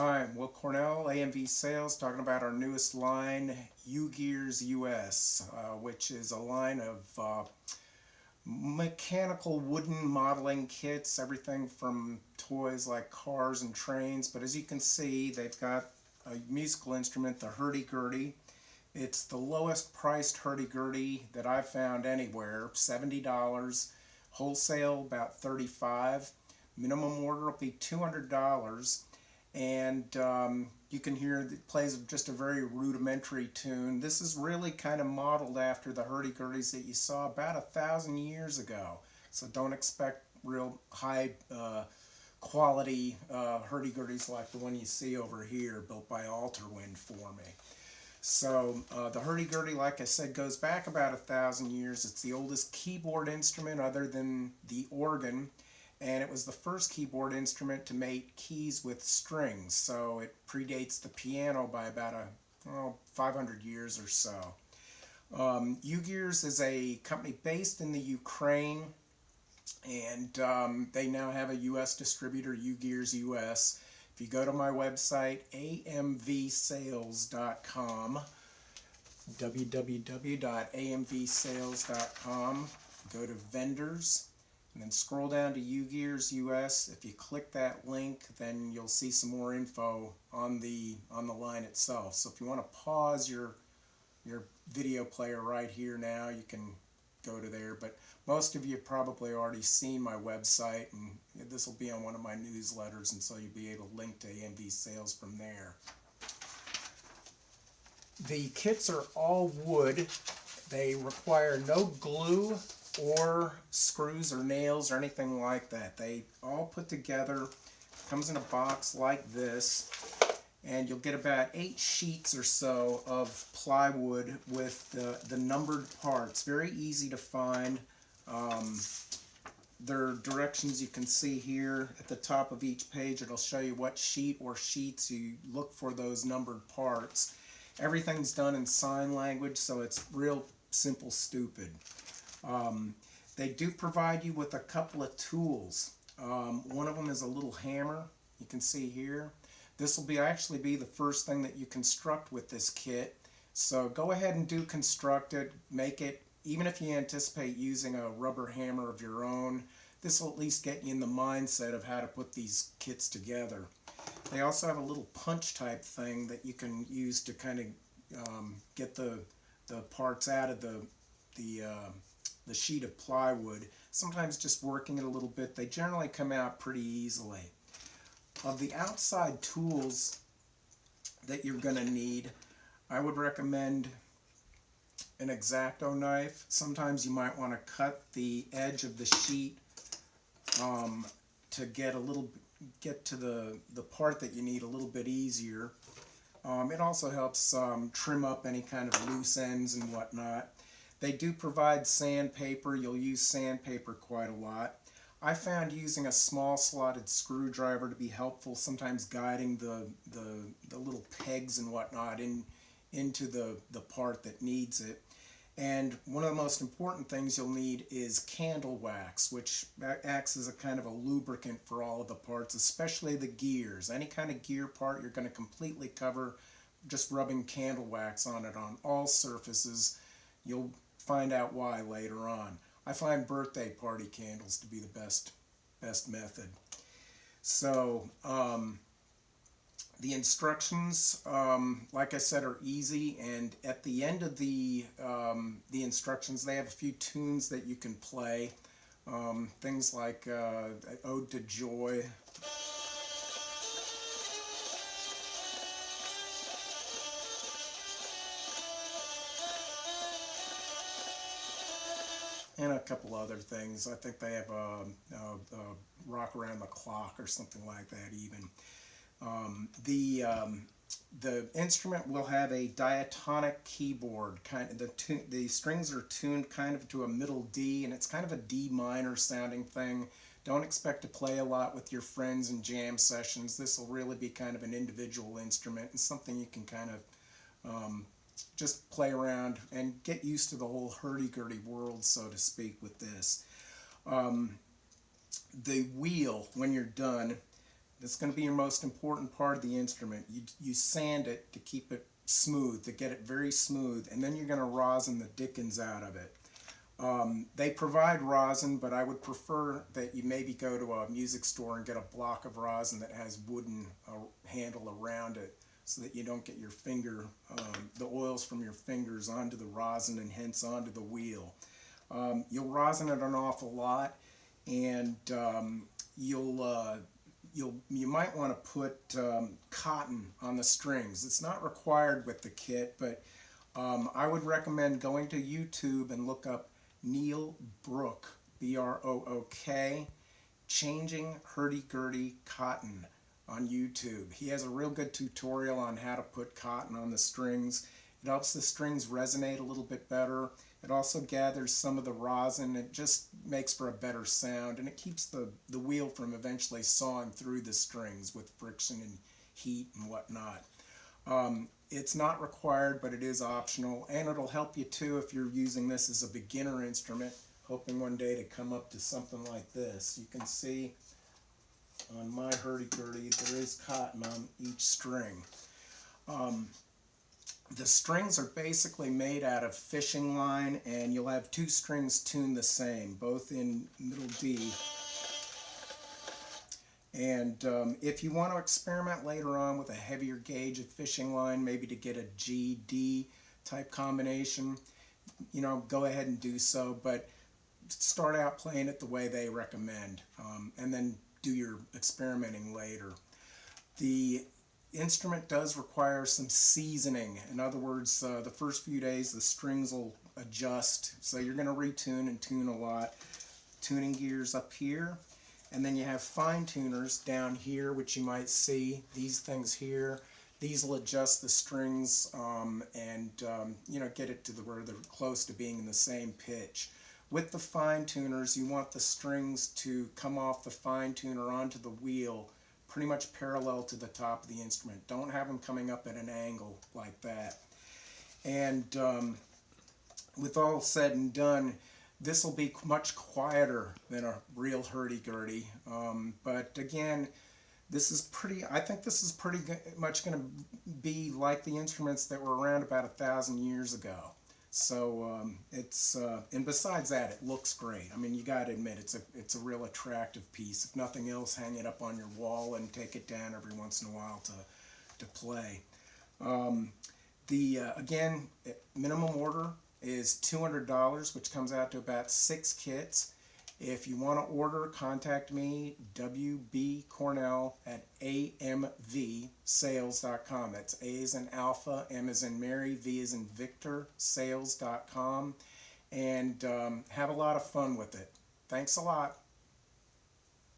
Hi, Will Cornell, AMV Sales, talking about our newest line, UGears US, which is a line of mechanical wooden modeling kits, everything from toys like cars and trains. But as you can see, they've got a musical instrument, the Hurdy-Gurdy. It's the lowest priced Hurdy-Gurdy that I've found anywhere, $70. Wholesale about $35. Minimum order will be $200. And you can hear it plays just a very rudimentary tune. This is really kind of modeled after the hurdy-gurdies that you saw about 1,000 years ago. So don't expect real high quality hurdy-gurdies like the one you see over here, built by Alterwind for me. So the hurdy-gurdy, like I said, goes back about 1,000 years. It's the oldest keyboard instrument other than the organ. And it was the first keyboard instrument to make keys with strings, so it predates the piano by about 500 years or so. UGears is a company based in the Ukraine, and they now have a U.S. distributor, UGears US. If you go to my website, amvsales.com, www.amvsales.com, go to vendors, and then scroll down to UGears US. If you click that link, then you'll see some more info on the line itself. So if you want to pause your video player right here now, you can go to there. But most of you have probably already seen my website, and this will be on one of my newsletters, and so you'll be able to link to AMV Sales from there. The kits are all wood. They require no glue or screws or nails or anything like that. They all put together, comes in a box like this, and you'll get about 8 sheets or so of plywood with the numbered parts. Very easy to find. There are directions you can see here at the top of each page. It'll show you what sheet or sheets you look for those numbered parts. Everything's done in sign language, so it's real simple stupid. They do provide you with a couple of tools. One of them is a little hammer, you can see here. This will actually be the first thing that you construct with this kit. So go ahead and do construct it, make it, even if you anticipate using a rubber hammer of your own, this will at least get you in the mindset of how to put these kits together. They also have a little punch type thing that you can use to kind of get the parts out of the sheet of plywood. Sometimes just working it a little bit, they generally come out pretty easily. Of the outside tools that you're going to need, I would recommend an X-Acto knife. Sometimes you might want to cut the edge of the sheet to get to the part that you need a little bit easier. It also helps trim up any kind of loose ends and whatnot. They do provide sandpaper. You'll use sandpaper quite a lot. I found using a small slotted screwdriver to be helpful, sometimes guiding the little pegs and whatnot into the part that needs it. And one of the most important things you'll need is candle wax, which acts as a kind of a lubricant for all of the parts, especially the gears. Any kind of gear part you're going to completely cover just rubbing candle wax on it on all surfaces. You'll find out why later on. I find birthday party candles to be the best method. So the instructions, like I said, are easy, and at the end of the instructions, they have a few tunes that you can play. Things like Ode to Joy. And a couple other things. I think they have a Rock Around the Clock or something like that even. The instrument will have a diatonic keyboard. The strings are tuned kind of to a middle D, and it's kind of a D minor sounding thing. Don't expect to play a lot with your friends in jam sessions. This will really be kind of an individual instrument and something you can kind of just play around and get used to the whole hurdy-gurdy world, so to speak, with this. The wheel, when you're done, That's going to be your most important part of the instrument. You sand it to keep it smooth, to get it very smooth, and then you're going to rosin the dickens out of it. They provide rosin, but I would prefer that you maybe go to a music store and get a block of rosin that has wooden handle around it, so that you don't get your finger, the oils from your fingers onto the rosin and hence onto the wheel. You'll rosin it an awful lot, and you might want to put cotton on the strings. It's not required with the kit, but I would recommend going to YouTube and look up Neil Brook, B-R-O-O-K, changing hurdy-gurdy cotton on YouTube. He has a real good tutorial on how to put cotton on the strings. It helps the strings resonate a little bit better. It also gathers some of the rosin. It just makes for a better sound, and it keeps the wheel from eventually sawing through the strings with friction and heat and whatnot. It's not required, but it is optional, and it'll help you too if you're using this as a beginner instrument, hoping one day to come up to something like this. You can see on my hurdy-gurdy there is cotton on each string. The strings are basically made out of fishing line, and you'll have two strings tuned the same, both in middle D. And if you want to experiment later on with a heavier gauge of fishing line, maybe to get a G-D type combination, go ahead and do so, but start out playing it the way they recommend, and then do your experimenting later. The instrument does require some seasoning. In other words, the first few days the strings will adjust, so you're going to retune and tune a lot. Tuning gears up here, and then you have fine tuners down here, which you might see, these things here. These will adjust the strings and get it to where they're close to being in the same pitch. With the fine tuners, you want the strings to come off the fine tuner onto the wheel pretty much parallel to the top of the instrument. Don't have them coming up at an angle like that. And with all said and done, this will be much quieter than a real hurdy-gurdy. But again, I think this is pretty much going to be like the instruments that were around about 1,000 years ago. So and besides that, it looks great. I mean, you got to admit, it's a real attractive piece. If nothing else, hang it up on your wall and take it down every once in a while to play. Again, minimum order is $200, which comes out to about 6 kits. If you want to order, contact me, WB Cornell, at amvsales.com. That's A as in Alpha, M as in Mary, V as in Victor, sales.com. And have a lot of fun with it. Thanks a lot.